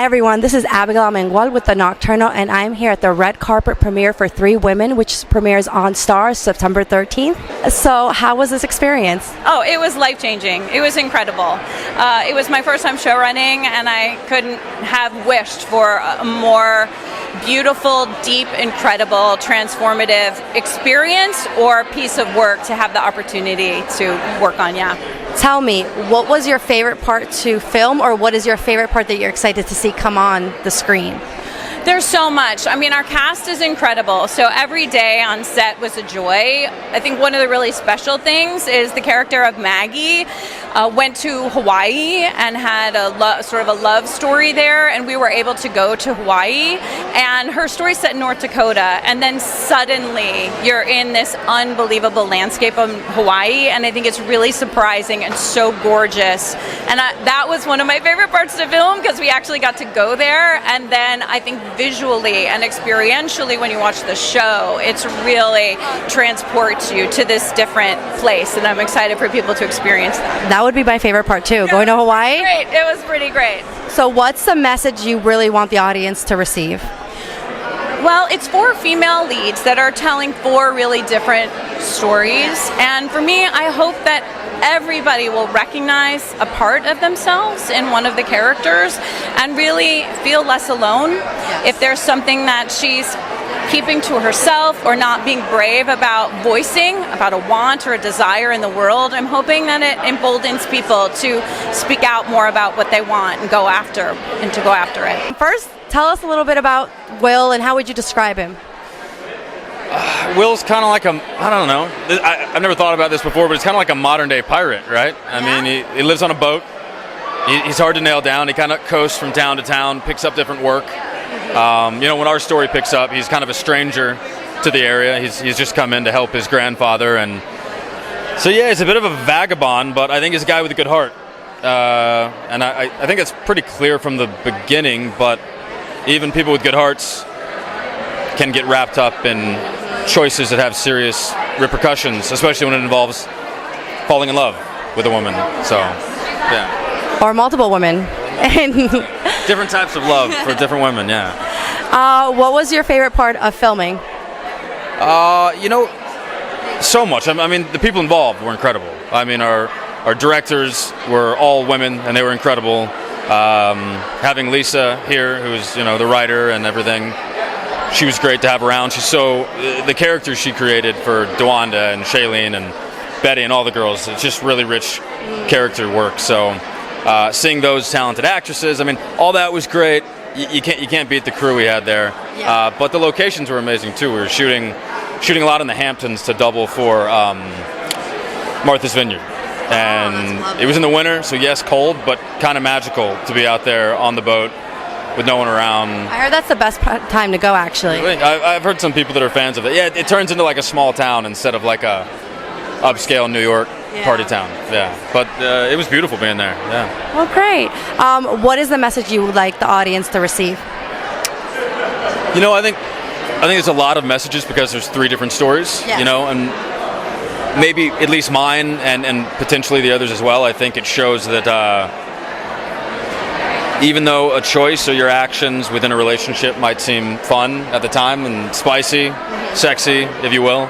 Hi everyone, this is Abigail Amengual with The Nocturnal, and I'm here at the red carpet premiere for Three Women, which premieres on Starz September 13th. So how was this experience? Oh, it was life-changing. It was incredible. It was my first time show running, and I couldn't have wished for a more beautiful, deep, incredible, transformative experience or piece of work to have the opportunity to work on, yeah. Tell me, what was your favorite part to film, or what is your favorite part that you're excited to see come on the screen? There's so much. I mean, our cast is incredible. So every day on set was a joy. I think one of the really special things is the character of Maggie went to Hawaii and had a sort of a love story there, and we were able to go to Hawaii. And her story's set in North Dakota, and then suddenly you're in this unbelievable landscape of Hawaii, and I think it's really surprising and so gorgeous. And that was one of my favorite parts to film, because we actually got to go there, and then I think visually and experientially when you watch the show, it's really transports you to this different place, and I'm excited for people to experience that. That would be my favorite part too, going to Hawaii. Great, it was pretty great. So what's the message you really want the audience to receive? Well, it's 4 female leads that are telling 4 really different stories, and for me, I hope that everybody will recognize a part of themselves in one of the characters and really feel less alone. Yes. If there's something that she's keeping to herself or not being brave about voicing, about a want or a desire in the world, I'm hoping that it emboldens people to speak out more about what they want and go after it. First, tell us a little bit about Will, and how would you describe him? Will's kind of like I don't know. I've never thought about this before, but it's kind of like a modern day pirate, right? I mean, he lives on a boat. He's hard to nail down. He kind of coasts from town to town, picks up different work. When our story picks up, he's kind of a stranger to the area. He's just come in to help his grandfather. And so, yeah, he's a bit of a vagabond, but I think he's a guy with a good heart. And I think it's pretty clear from the beginning, but even people with good hearts can get wrapped up in choices that have serious repercussions, especially when it involves falling in love with a woman. So, yeah. Or multiple women. Different types of love for different women, yeah. What was your favorite part of filming? So much. I mean, the people involved were incredible. I mean, our directors were all women, and they were incredible. Having Lisa here, who's, the writer and everything, she was great to have around. The characters she created for DeWanda and Shailene and Betty and all the girls, it's just really rich character work. So seeing those talented actresses, I mean, all that was great. You can't beat the crew we had there. Yeah. But the locations were amazing too. We were shooting a lot in the Hamptons to double for Martha's Vineyard. And it was in the winter, so yes, cold, but kind of magical to be out there on the boat with no one around. I heard that's the best time to go, actually. Really? I've heard some people that are fans of it. Yeah, it turns into like a small town instead of like a upscale New York party town. Yeah, but it was beautiful being there. Yeah. Well, great. What is the message you would like the audience to receive? I think there's a lot of messages because there's 3 different stories. Yes. And maybe at least mine and potentially the others as well. I think it shows that even though a choice or your actions within a relationship might seem fun at the time and spicy, sexy, if you will,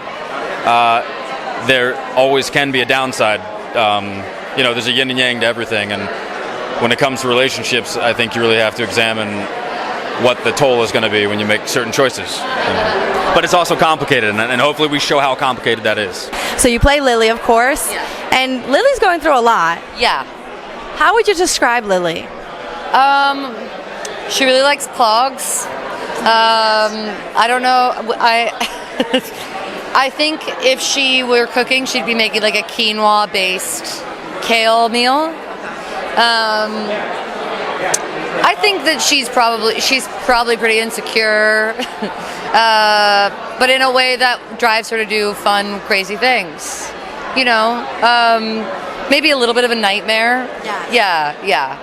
there always can be a downside. There's a yin and yang to everything, and when it comes to relationships, I think you really have to examine what the toll is going to be when you make certain choices. But it's also complicated, and hopefully we show how complicated that is. So you play Lily, of course, and Lily's going through a lot. Yeah. How would you describe Lily? She really likes clogs. I don't know. I think if she were cooking, she'd be making like a quinoa-based kale meal. I think that she's probably pretty insecure, but in a way that drives her to do fun, crazy things. Maybe a little bit of a nightmare. Yeah.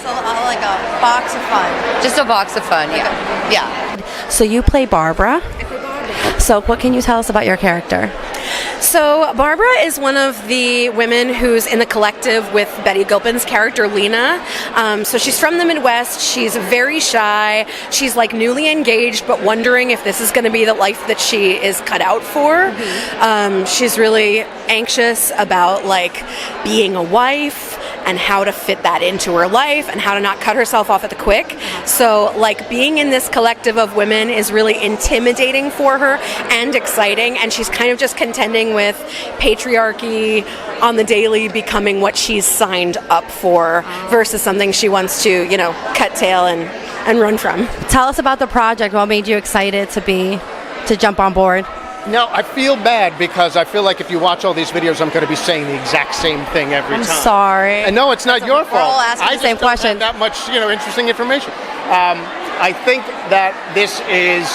So like a box of fun. Just a box of fun, yeah. So you play Barbara. So what can you tell us about your character? So Barbara is one of the women who's in the collective with Betty Gilpin's character Lina. So she's from the Midwest. She's very shy. She's like newly engaged, but wondering if this is going to be the life that she is cut out for. She's really anxious about like being a wife and how to fit that into her life and how to not cut herself off at the quick. So like being in this collective of women is really intimidating for her and exciting, and she's kind of just contending with patriarchy on the daily becoming what she's signed up for versus something she wants to, you know, cut tail and run from. Tell us about the project. What made you excited to jump on board? No, I feel bad because I feel like if you watch all these videos, I'm going to be saying the exact same thing every time. I'm sorry. And no, it's not your fault. We're all asking I the same just don't question. have that much, you know, interesting information. I think that this is,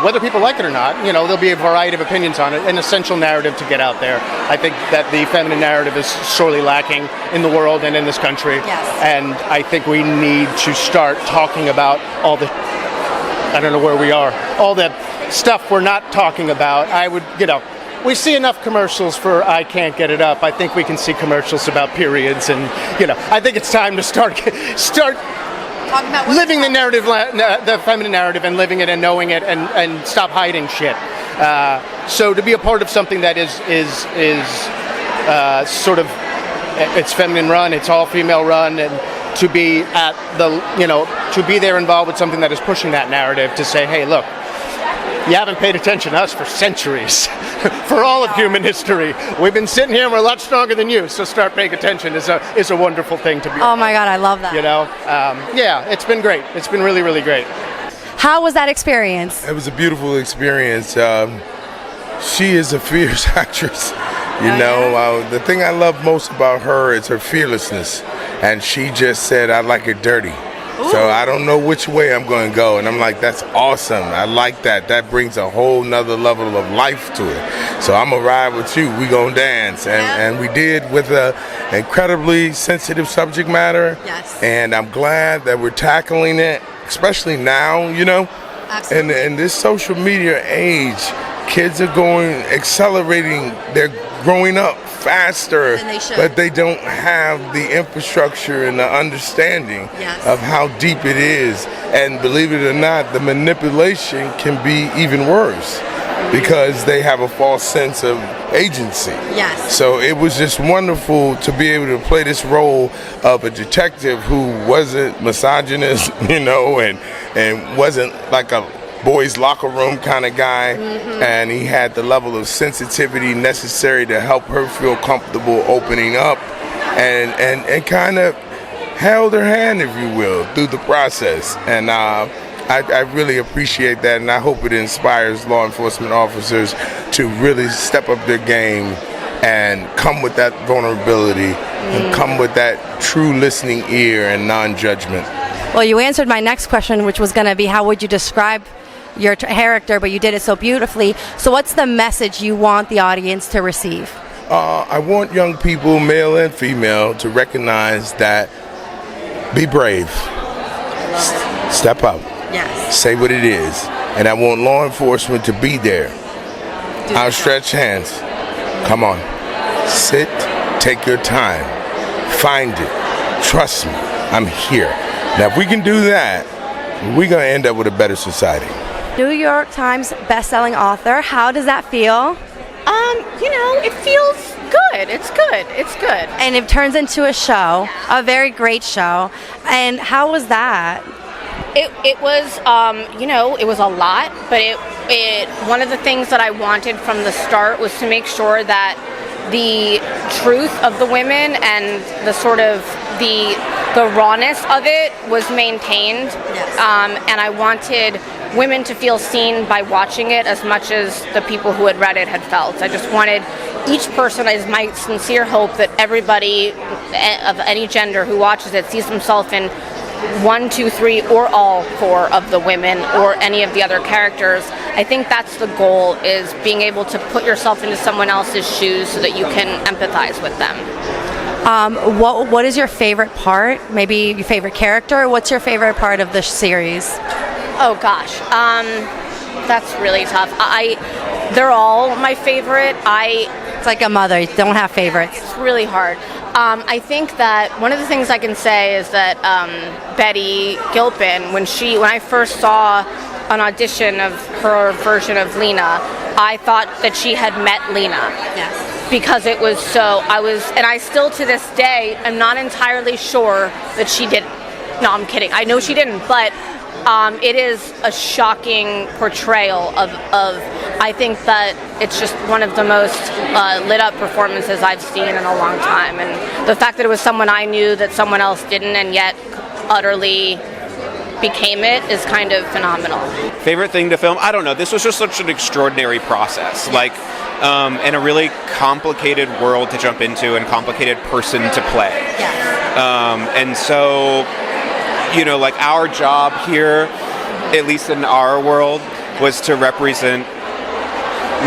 whether people like it or not, you know, there'll be a variety of opinions on it, an essential narrative to get out there. I think that the feminine narrative is sorely lacking in the world and in this country. Yes. And I think we need to start talking about all the, I don't know where we are, all the stuff we're not talking about. I would, you know, we see enough commercials for I Can't Get It Up. I think we can see commercials about periods, and, you know, I think it's time to start living the narrative, the feminine narrative, and living it and knowing it, and stop hiding shit. So to be a part of something that is sort of, it's feminine run, it's all female run, and to be at the, you know, to be there involved with something that is pushing that narrative to say, hey, look, you haven't paid attention to us for centuries, for all of human history. We've been sitting here and we're a lot stronger than you, so start paying attention is a wonderful thing to be. Oh my God, I love that. You know, yeah, it's been great. It's been really, really great. How was that experience? It was a beautiful experience. She is a fierce actress. You know, the thing I love most about her is her fearlessness. And she just said, I like it dirty. Ooh. So I don't know which way I'm going to go. And I'm like, that's awesome. I like that. That brings a whole nother level of life to it. So I'm going to ride with you. We going to dance. And we did with an incredibly sensitive subject matter. Yes. And I'm glad that we're tackling it, especially now, you know. Absolutely. In this social media age, kids are accelerating, they're growing up faster, than they should. But they don't have the infrastructure and the understanding of how deep it is. And believe it or not, the manipulation can be even worse because they have a false sense of agency. Yes. So it was just wonderful to be able to play this role of a detective who wasn't misogynist, you know, and wasn't like a boys' locker room kind of guy, and he had the level of sensitivity necessary to help her feel comfortable opening up, and kind of held her hand, if you will, through the process. And I really appreciate that, and I hope it inspires law enforcement officers to really step up their game and come with that vulnerability and come with that true listening ear and non-judgment. Well, you answered my next question, which was going to be how would you describe your character, but you did it so beautifully. So what's the message you want the audience to receive? I want young people, male and female, to recognize that be brave. Step up. Yes. Say what it is. And I want law enforcement to be there. Outstretched hands. Come on. Sit. Take your time. Find it. Trust me. I'm here. Now, if we can do that, we're going to end up with a better society. New York Times best-selling author. How does that feel? You know, it feels good. It's good. It's good. And it turns into a show, a very great show. And how was that? It was, you know, it was a lot, but it one of the things that I wanted from the start was to make sure that the truth of the women and the sort of the rawness of it was maintained. Yes. And I wanted women to feel seen by watching it as much as the people who had read it had felt. I just wanted each person, is my sincere hope that everybody of any gender who watches it sees themselves in 1, 2, 3, or all 4 of the women or any of the other characters. I think that's the goal, is being able to put yourself into someone else's shoes so that you can empathize with them. What is your favorite part? Maybe your favorite character? What's your favorite part of the series? Oh gosh, that's really tough. They're all my favorite. It's like a mother. You don't have favorites. It's really hard. I think that one of the things I can say is that Betty Gilpin, when I first saw an audition of her version of Lina, I thought that she had met Lina. Yes. Because it was and I still to this day am not entirely sure that she did. No, I'm kidding. I know she didn't, but it is a shocking portrayal of. I think that it's just one of the most lit up performances I've seen in a long time, and the fact that it was someone I knew that someone else didn't, and yet utterly became it, is kind of phenomenal. Favorite thing to film? I don't know. This was just such an extraordinary process. And a really complicated world to jump into and complicated person to play. And so, our job here, at least in our world, was to represent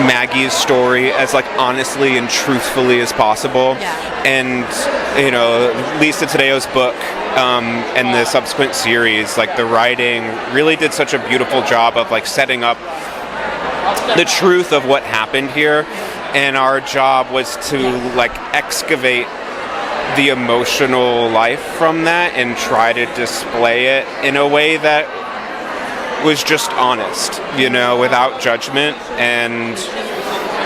Maggie's story as honestly and truthfully as possible. And Lisa Taddeo's book and the subsequent series, the writing really did such a beautiful job of setting up the truth of what happened here, and our job was to excavate the emotional life from that and try to display it in a way that was just honest, without judgment, and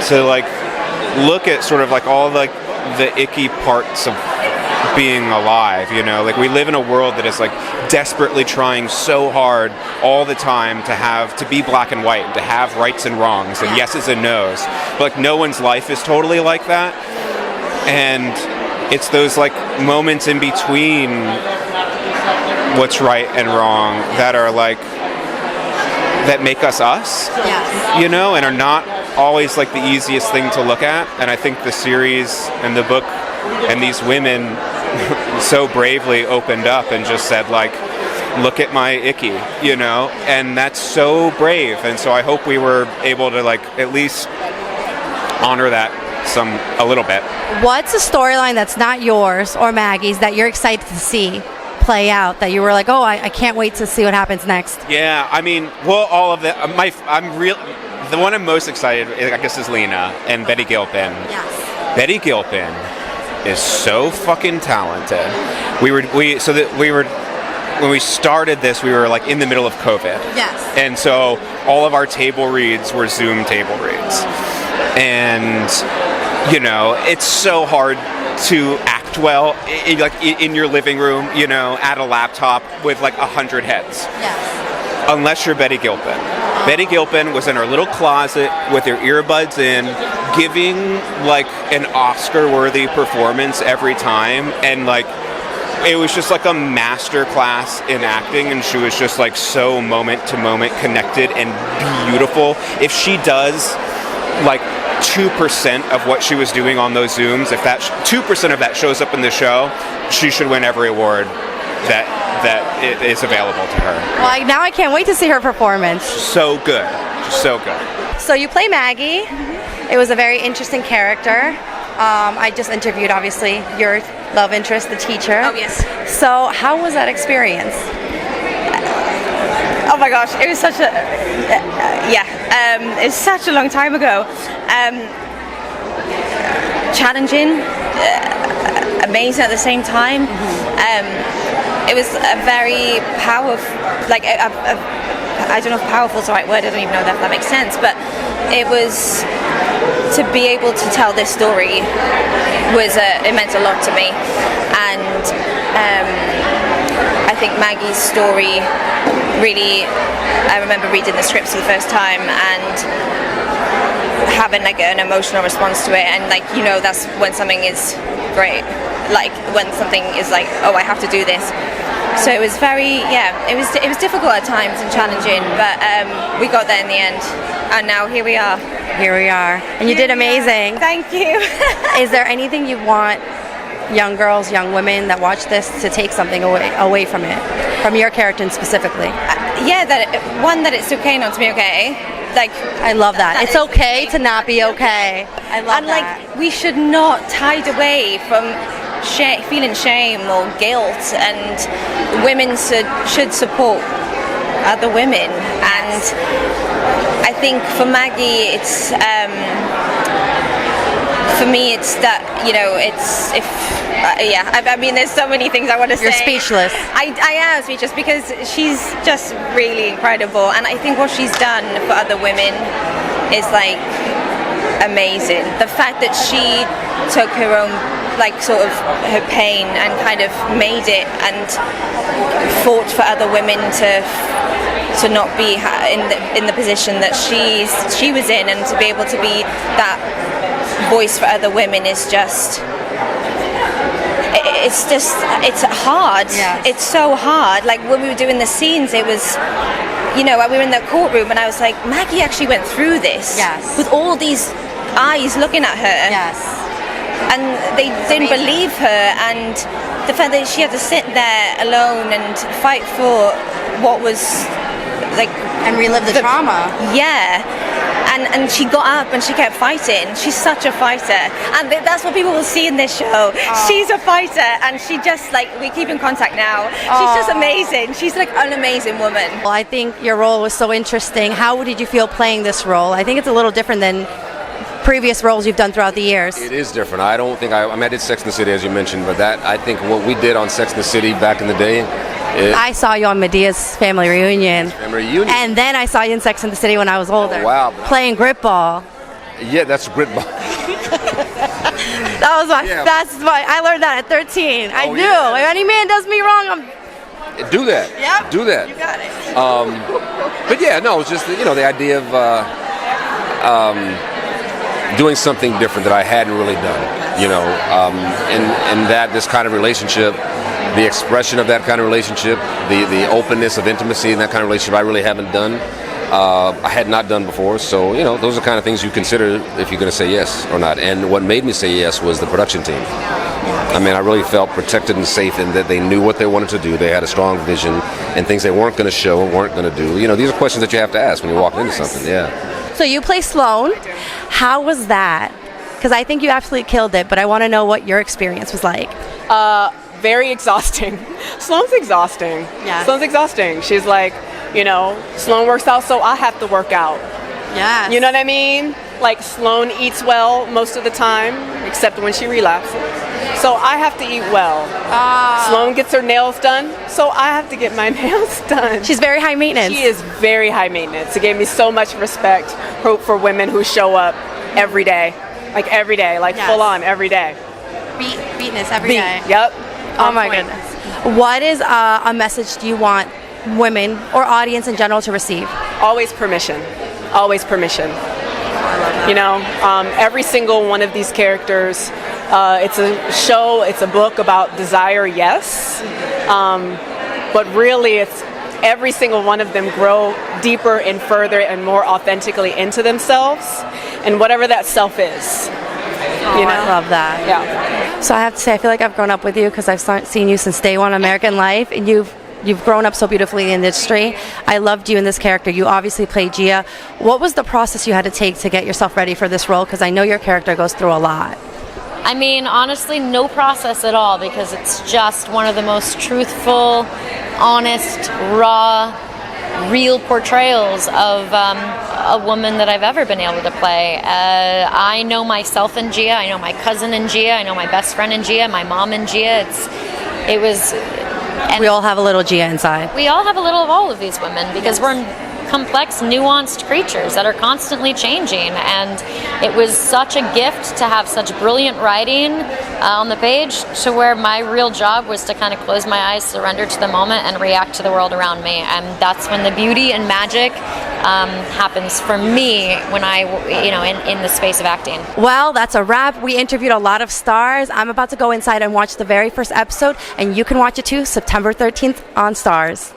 to look at sort of all the icky parts of being alive. We live in a world that is desperately trying so hard all the time to be black and white, to have rights and wrongs and yeses and nos, but no one's life is totally like that, and it's those moments in between what's right and wrong that are that make us and are not always the easiest thing to look at. And I think the series and the book and these women so bravely opened up and just said look at my icky, and that's so brave. And so I hope we were able to at least honor that a little bit. What's a storyline that's not yours or Maggie's that you're excited to see play out, that you were oh, I can't wait to see what happens next? Yeah, I mean, all of that. The one I'm most excited, I guess, is Lina and Betty Gilpin. Yes. Betty Gilpin is so fucking talented. When we started this, we were in the middle of COVID. Yes. And so all of our table reads were Zoom table reads. And, it's so hard to act well in your living room, at a laptop with 100 heads. Yes. Unless you're Betty Gilpin. Betty Gilpin was in her little closet with her earbuds in, giving an Oscar-worthy performance every time, and it was just a master class in acting, and she was just so moment to moment connected and beautiful. If she does 2% of what she was doing on those Zooms, if that 2% of that shows up in the show, she should win every award that is available to her. Well, now I can't wait to see her performance. So good. Just so good. So you play Maggie. Mm-hmm. It was a very interesting character. I just interviewed, obviously, your love interest, the teacher. Oh, yes. So how was that experience? Oh my gosh, it was such a it's such a long time ago. Challenging, amazing at the same time. It was a very powerful, I don't know if powerful is the right word. I don't even know if that makes sense. But it was, to be able to tell this story it meant a lot to me, and I think Maggie's story really, I remember reading the scripts for the first time and having an emotional response to it, and that's when something is great, when something is oh, I have to do this. So it was very, it was difficult at times and challenging, but we got there in the end, and now here we are. And you did amazing. Thank you. Is there anything you want young girls, young women that watch this to take something away from it, from your character specifically? That it's okay not to be okay. I love that. It's okay to not be okay. I love that. We should not hide away from feeling shame or guilt, and women should support other women. And I think for Maggie, it's for me, it's that, you know, it's if I mean, there's so many things I want to say. You're speechless. I am speechless because she's just really incredible, and I think what she's done for other women is like amazing. The fact that she took her own, like, sort of her pain and kind of made it and fought for other women to not be in the position that she was in, and to be able to be that voice for other women is just, it's hard. Yes. It's so hard. Like when we were doing the scenes, it was, you know, we were in the courtroom and I was like, Maggie actually went through this. Yes. With all these eyes looking at her. Yes. And they didn't believe her, and the fact that she had to sit there alone and fight for what was like, And relive the trauma. yeah. And she got up and she kept fighting. She's such a fighter, and that's what people will see in this show. She's a fighter, and she just, like, we keep in contact now. She's just amazing. She's like an amazing woman. Well, I think your role was so interesting. How did you feel playing this role? I think it's a little different than previous roles you've done throughout the years. It is different. I don't think I did Sex and the City, as you mentioned, but that, I think what we did on Sex and the City back in the day. I saw you on Medea's Family Reunion. And then I saw you in Sex and the City when I was older. Oh, wow. Playing grip ball. Yeah, that's grit ball. That was I learned that at 13. I knew. Yeah. If any man does me wrong, Do that. Yep. Do that. You got it. But yeah, no, it's just, you know, the idea of doing something different that I hadn't really done, you know, and that this kind of relationship, the expression of that kind of relationship, the openness of intimacy in that kind of relationship, I really haven't done. I had not done before, so, you know, those are the kind of things you consider if you're going to say yes or not. And what made me say yes was the production team. I mean, I really felt protected and safe in that they knew what they wanted to do. They had a strong vision, and things they weren't going to show, weren't going to do. You know, these are questions that you have to ask when you're walking into something. Yeah. So you play Sloane. How was that? Because I think you absolutely killed it, but I want to know what your experience was like. Very exhausting. Sloane's exhausting. Yeah. Sloane's exhausting. She's like, you know, Sloane works out, so I have to work out. Yeah. You know what I mean? Like, Sloane eats well most of the time, except when she relapses. So I have to eat well. Sloane gets her nails done, so I have to get my nails done. She's very high maintenance. She is very high maintenance. It gave me so much respect for women who show up every day. Like Yes. full on every day. Beatness every day. Yep. Oh my goodness. What is a message do you want women or audience in general to receive? Always permission. Always permission. I love that. You know, every single one of these characters, it's a show, it's a book about desire, yes. But really, it's every single one of them grow deeper and further and more authentically into themselves, and whatever that self is. You know? I love that. Yeah. So I have to say, I feel like I've grown up with you because I've seen you since day one on American Life, and you've grown up so beautifully in the industry. I loved you in this character. You obviously played Gia. What was the process you had to take to get yourself ready for this role? Because I know your character goes through a lot. I mean, honestly, no process at all, because it's just one of the most truthful, honest, raw, real portrayals of a woman that I've ever been able to play. I know myself in Gia, I know my cousin in Gia, I know my best friend in Gia, my mom in Gia. We all have a little Gia inside. We all have a little of all of these women, because we're complex, nuanced creatures that are constantly changing, and it was such a gift to have such brilliant writing on the page, to where my real job was to kind of close my eyes, surrender to the moment, and react to the world around me. And that's when the beauty and magic happens for me, when I, you know, in the space of acting. Well, that's a wrap. We interviewed a lot of stars. I'm about to go inside and watch the very first episode, and you can watch it too, September 13th on Stars.